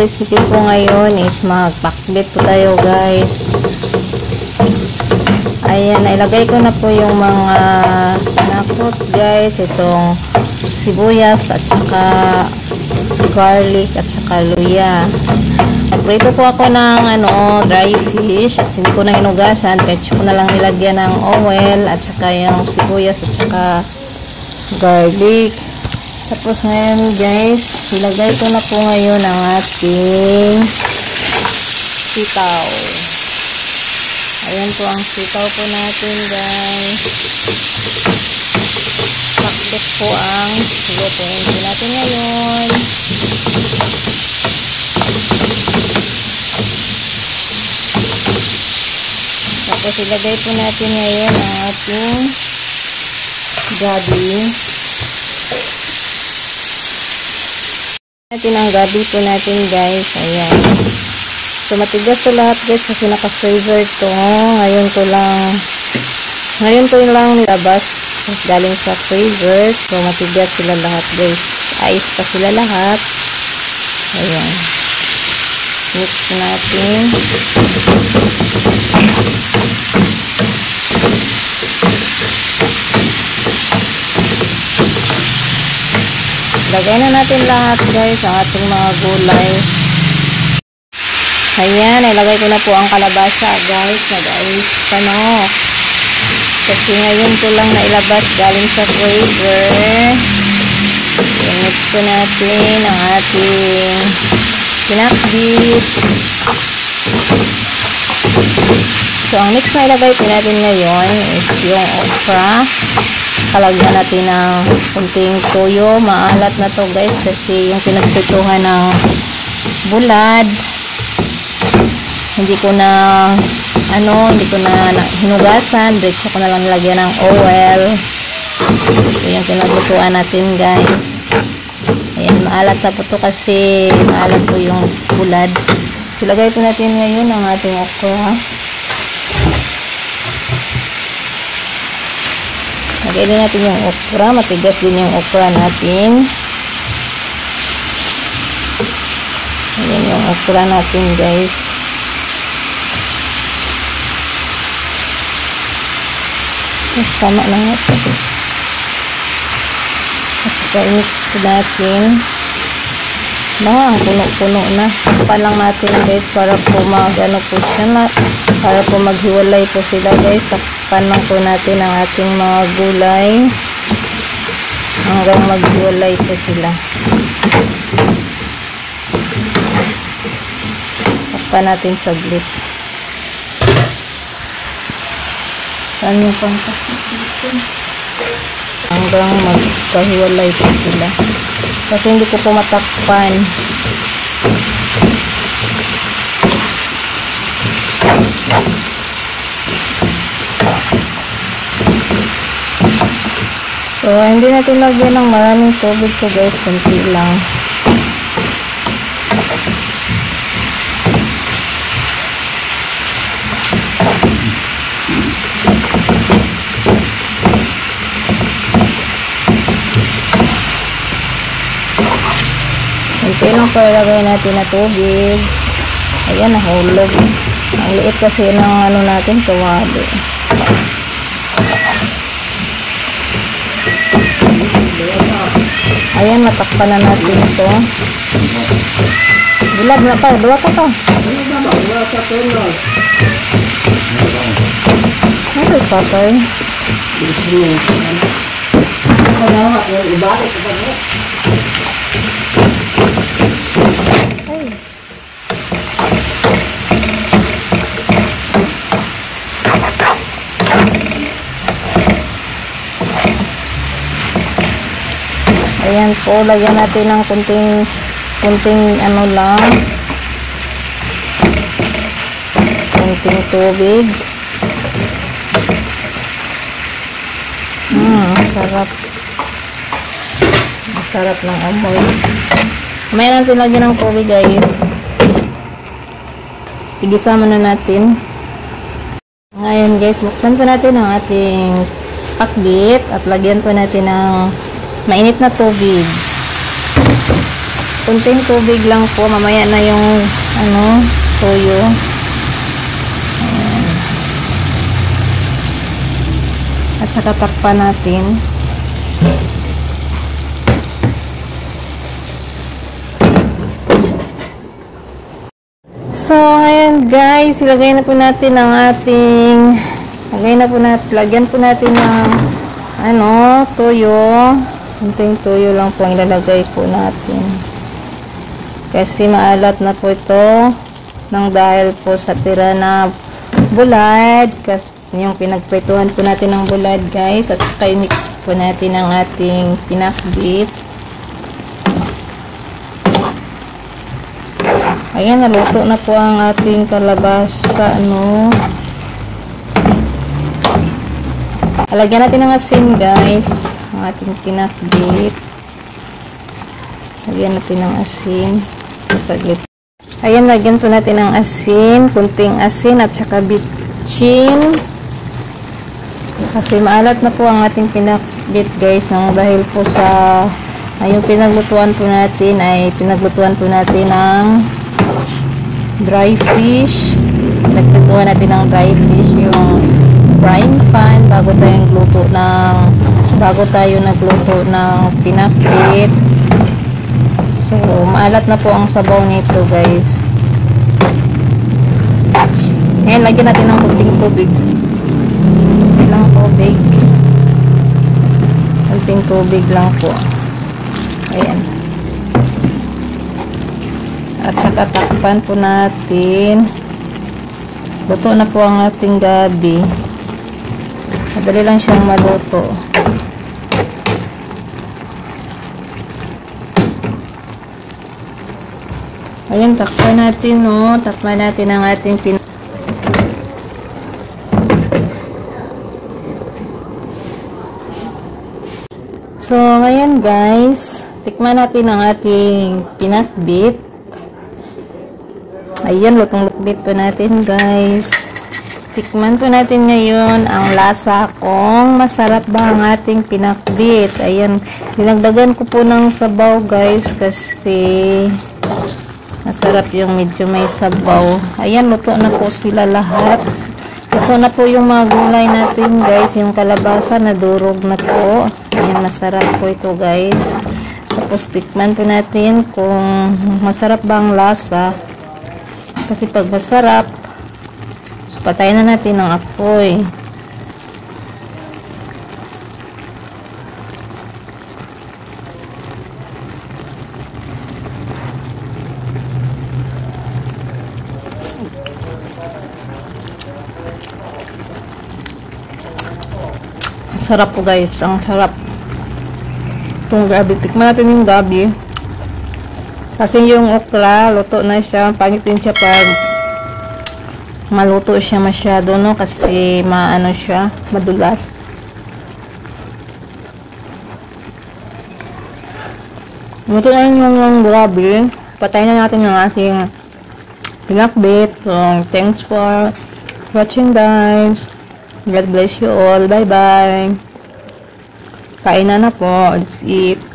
recipe ko ngayon is magpakbit po tayo guys. Ayan, ilagay ko na po yung mga panakot guys. Itong sibuyas at saka garlic at saka luya. Nagprito po ako ng dry fish at hindi ko na hinugasan. Kahit ko na lang nilagyan ng oil at saka yung sibuyas at saka garlic. Tapos ngayon guys, ilagay ko na po ngayon ang ating sitaw. Ayan po ang sitaw po natin guys. Pakbit po ang lutuin po natin ngayon. Tapos ilagay po natin ngayon ang ating gabi. Natin ang gabi po natin guys. Ayan. So matigas to lahat guys kasi naka-freezer to. Ngayon ko lang nilabas galing sa freezer. So matigas sila lahat guys. Ice pa sila lahat. Ayan. Mix natin. Lagay na natin lahat guys ang ating mga gulay. Ayan, ilagay ko na po ang kalabasa guys. Nag-ice pa no. Kasi ngayon ko lang nailabas galing sa freezer. I-mix ko natin ang ating pinakbit. So, ang mix na ilagay po natin ngayon is yung okra. Kalagyan natin ng kunting toyo. Maalat na to guys kasi yung pinagprituhan ng bulad. Hindi ko na hinugasan. Diretso ko na lang nilagyan ng oil. So, yung pinaglutuan natin guys. Ayan, maalat na po to kasi maalat po yung bulad. Ilagay po natin ngayon ang ating okra. Lagay din natin yung okra. Matigas din yung okra natin. Ayan yung okra natin guys. Sama lang ito. At saka i-mix ko natin. Ang puno-puno na. Takpan lang natin guys para po para po maghiwalay po sila guys. Takpan lang po natin ang ating mga gulay hanggang maghiwalay po sila. Takpan natin saglit. Saan yung pangkas natin? Hanggang magkahiwalay po sila. Kasi hindi ko po matakpan. So, hindi natin lagyan ng maraming tubig ko guys. Kunti lang. Kunti lang po ilagay natin na tubig. Ayan, nahulog. Ang liit kasi ng natin, tuwali. Ayan, matakpan na natin ito. Bulag na pa, dua ka pa. Ano pa pa eh? Ayan po, lagyan natin ng kunting kunting tubig. Sarap. Masarap ng amoy. May natin lagyan ng tubig guys. Igisama na natin. Ngayon guys, buksan po natin ang ating pakbit at lagyan po natin ng mainit na tubig. Kunting tubig lang po, mamaya na yung toyo. Ayan. At saka takpan natin. So, ngayon guys, lagyan po natin ng toyo. Kunting toyo lang po ang ilalagay po natin. Kasi maalat na po ito dahil po sa tira na bulad. Kasi yung pinagprituhan po natin ng bulad guys. At saka i-mix po natin ang ating pinakbit. Ayan, naluto na po ang ating kalabasa, Lagyan natin ng asin, guys. Ang ating pinakbit. Lagyan natin ng asin. Saglit. Ayan, lagyan po natin ng asin. Kunting asin at saka bitchin. Kasi maalat na po ang ating pinakbit, guys. Dahil po sa yung pinaglutuan po natin ng dry fish. Naglutuan natin ng dry fish yung frying pan bago tayo nagluto ng pinakbit. So, maalat na po ang sabaw nito, guys. Ngayon, lagyan natin ng kunting tubig. Kunting tubig lang po. Ayan. At saka takpan po natin. Luto na po ang ating gabi. Madali lang siyang maluto. Ayan, takpan natin, Takpan natin ang ating So, ngayon guys, tikman natin ang ating pinakbit. Ayan, lutong-lutbit po natin, guys. Tikman po natin ngayon ang lasa kung masarap ba ang ating pinakbit. Ayan, dinagdagan ko po ng sabaw, guys, kasi masarap yung medyo may sabaw. Ayan, luto na po sila lahat. Luto na po yung mga gulay natin, guys. Yung kalabasa, nadurog na po. Ayan, masarap po ito, guys. Tapos, tikman po natin kung masarap ba ang lasa. Kasi pag masarap, patayin na natin ang apoy. Sarap po, guys. Ang sarap. Itong gabi. Tikman natin yung gabi. Kasi yung okra, luto na siya. Pangit din siya pag maluto siya masyado, kasi maano siya, madulas. Luto na yung grabe. Patayin na natin yung ating pinakbit. So, thanks for watching, guys. God bless you all. Bye-bye. Kain na po. Let's eat.